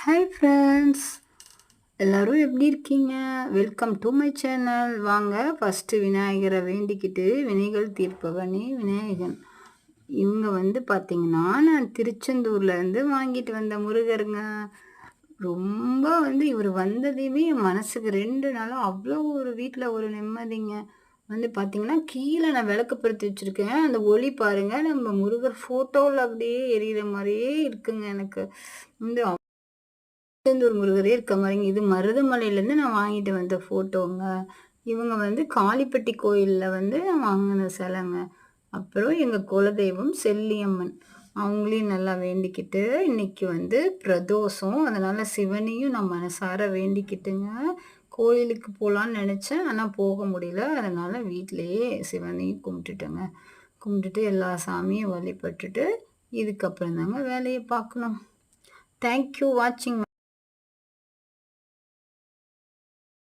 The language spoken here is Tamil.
ஹாய் ஃப்ரெண்ட்ஸ், எல்லாரும் எப்படி இருக்கீங்க? Welcome to my channel. வாங்க ஃபஸ்ட்டு விநாயகரை வேண்டிக்கிட்டு வினைகள் தீர்ப்பவனே விநாயகன். இவங்க பார்த்தீங்கன்னா, நான் திருச்செந்தூர்லேருந்து வாங்கிட்டு வந்த முருகருங்க. ரொம்ப இவர் வந்ததையுமே என் மனசுக்கு 2 நாளா அவ்வளோ ஒரு வீட்டில் ஒரு நிம்மதிங்க. பார்த்தீங்கன்னா, கீழே நான் விளக்கு பொருத்தி வச்சுருக்கேன். அந்த ஒளி பாருங்க, நம்ம முருகர் ஃபோட்டோவில் அப்படியே எரியிற மாதிரியே இருக்குங்க எனக்கு. வந்து திருச்செந்தூர் முருகரே இருக்க மாரிங்க. இது மருதமலையிலேருந்து நான் வாங்கிட்டு வந்த ஃபோட்டோங்க. இவங்க காளிப்பட்டி கோயில்ல நான் வாங்கின சிலைங்க. அப்புறம் எங்க குலதெய்வம் செல்லியம்மன். அவங்களையும் நல்லா வேண்டிக்கிட்டு, இன்னைக்கு பிரதோஷம். அதனால சிவனையும் நான் மனசார வேண்டிக்கிட்டுங்க, கோயிலுக்கு போலான்னு நெனச்சேன். ஆனா போக முடியல. அதனால வீட்லயே சிவனையும் கும்பிட்டுட்டேங்க. கும்பிட்டுட்டு எல்லா சாமியும் வழிபட்டுட்டு, இதுக்கப்புறம் தாங்க வேலைய பார்க்கணும். தேங்க் யூ வாட்சிங்.